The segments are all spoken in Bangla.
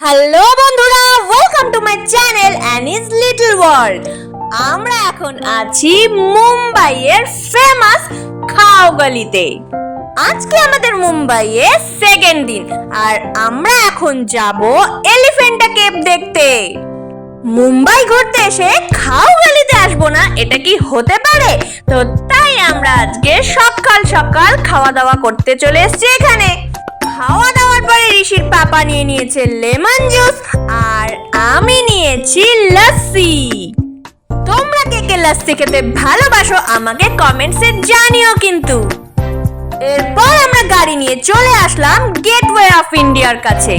হ্যালো বন্ধুরা, welcome to my channel anise little world. আমরা এখন আছি মুম্বাইয়ের ফেমাস খাও গলিতে। আজকে আমাদের মুম্বাইয়ে সেকেন্ড দিন, আর আমরা এখন যাব এলিফ্যান্টা কেভ দেখতে। মুম্বাই ঘুরতে এসে খাও গলিতে আসবো না, এটা কি হতে পারে? তো তাই আমরা আজকে সকাল সকাল খাওয়া দাওয়া করতে চলে এসেছি এখানে। খাওয়া দাওয়ার পরে ঋষির পাপা নিয়ে নিয়েছে লেমন জুস, আর আমি নিয়েছি লস্যি। তোমরা কে কে লস্যি খেতে ভালোবাসো আমাকে কমেন্টসে জানিও কিন্তু। এরপর আমরা গাড়ি নিয়ে চলে আসলাম গেটওয়ে অফ ইন্ডিয়ার কাছে।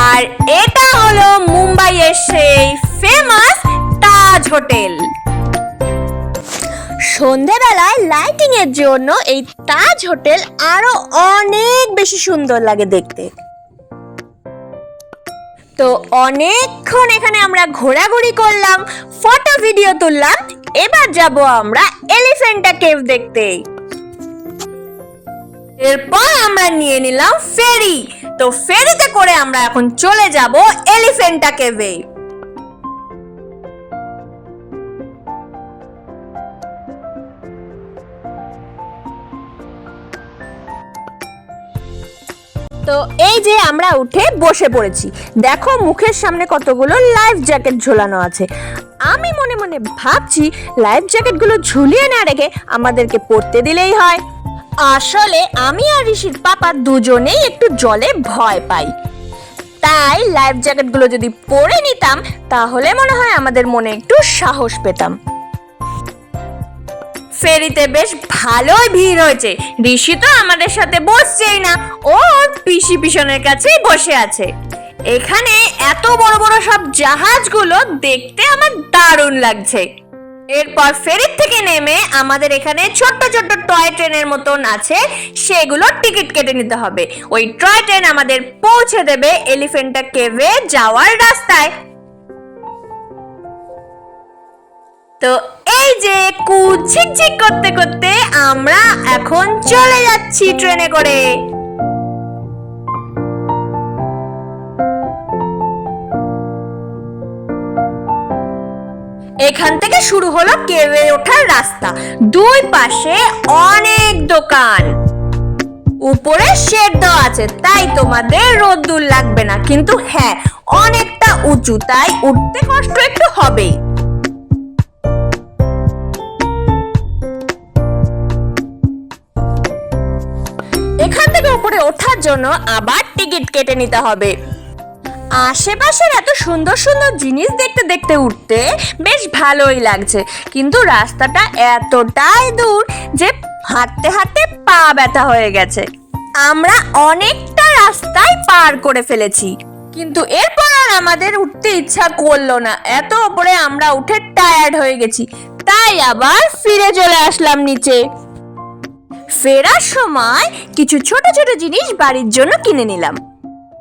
আর এটা হলো মুম্বাইয়ের সেই ফেমাস তাজ হোটেল। সন্ধ্যাবেলায় লাইটিং এর জন্য এই তাজ হোটেল আরো অনেক বেশি সুন্দর লাগে দেখতে। তো অনেকক্ষণ এখানে আমরা ঘোরাঘুরি করলাম, ফটো ভিডিও তুললাম। এবার যাব আমরা এলিফ্যান্টা কেভ দেখতে। এরপর আমরা নিয়ে নিলাম ফেরি। তো ফেরিতে করে আমরা এখন চলে যাব এলিফ্যান্টা কেভে। তো এই যে আমরা উঠে বসে পড়েছি। দেখো মুখের সামনে কতগুলো লাইফ জ্যাকেট ঝোলানো আছে। আমি মনে মনে ভাবছি লাইফ জ্যাকেটগুলো ঝুলিয়ে না রেখে আমাদেরকে পরতে দিলেই হয়। আসলে আমি আর ঋষির পাপা দুজনেই একটু জলে ভয় পাই, তাই লাইফ জ্যাকেটগুলো যদি পরে নিতাম তাহলে মনে হয় আমাদের মনে একটু সাহস পেতাম। ফেরিতে বেশ ভালোই ভিড় হয়েছে। ঋষি তো আমাদের সাথে বসছেই না, ও পিসি পিছনের কাছেই বসে আছে। এখানে এত বড় বড় সব জাহাজগুলো দেখতে আমার দারুণ লাগছে। এরপর ফেরির থেকে নেমে আমাদের এখানে ছোট্ট ছোট্ট টয় ট্রেনের মতন আছে, সেগুলো টিকিট কেটে নিতে হবে। ওই টয় ট্রেন আমাদের পৌঁছে দেবে এলিফ্যান্টা কেভে যাওয়ার রাস্তায়। তো এই যে কুচিকচিক করতে করতে আমরা এখন চলে যাচ্ছি ট্রেনে করে। এখান থেকে শুরু হলো কেভে ওঠার রাস্তা। দুই পাশে অনেক দোকান, উপরে শেড দেওয়া আছে, তাই তোমাদের রোদ্দুর লাগবে না। কিন্তু হ্যাঁ, অনেকটা উঁচু, তাই উঠতে কষ্ট একটু হবেই। এখান থেকে উপরে ওঠার জন্য আবার টিকিট কেটে নিতে হবে। আশেপাশের এত সুন্দর সুন্দর জিনিস দেখতে দেখতে উঠতে বেশ ভালোই লাগছে, কিন্তু রাস্তাটা এতটাই দূর যে হাঁটতে হাঁটতে পা ব্যথা হয়ে গেছে। আমরা অনেকটা রাস্তায় পার করে ফেলেছি, কিন্তু এরপর আর আমাদের উঠতে ইচ্ছা করলো না। এত উপরে আমরা উঠে টায়ার্ড হয়ে গেছি, তাই আবার ফিরে চলে আসলাম নিচে। ফেরার সময় কিছু ছোট ছোট জিনিস বাড়ির জন্য কিনে নিলাম।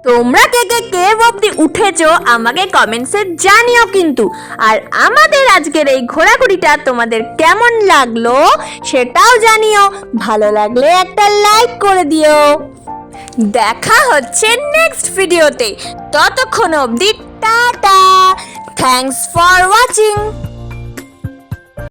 তোমরা কে কে কেভ অবধি উঠেছো আমাকে কমেন্টসে জানিও কিন্তু। আর আমাদের আজকের এই ঘোরাঘুরিটা তোমাদের কেমন লাগলো সেটাও জানিও। ভালো লাগলে একটা লাইক করে দিও। দেখা হচ্ছে নেক্সট ভিডিওতে, ততক্ষণ অবধি টাটা। Thanks for watching.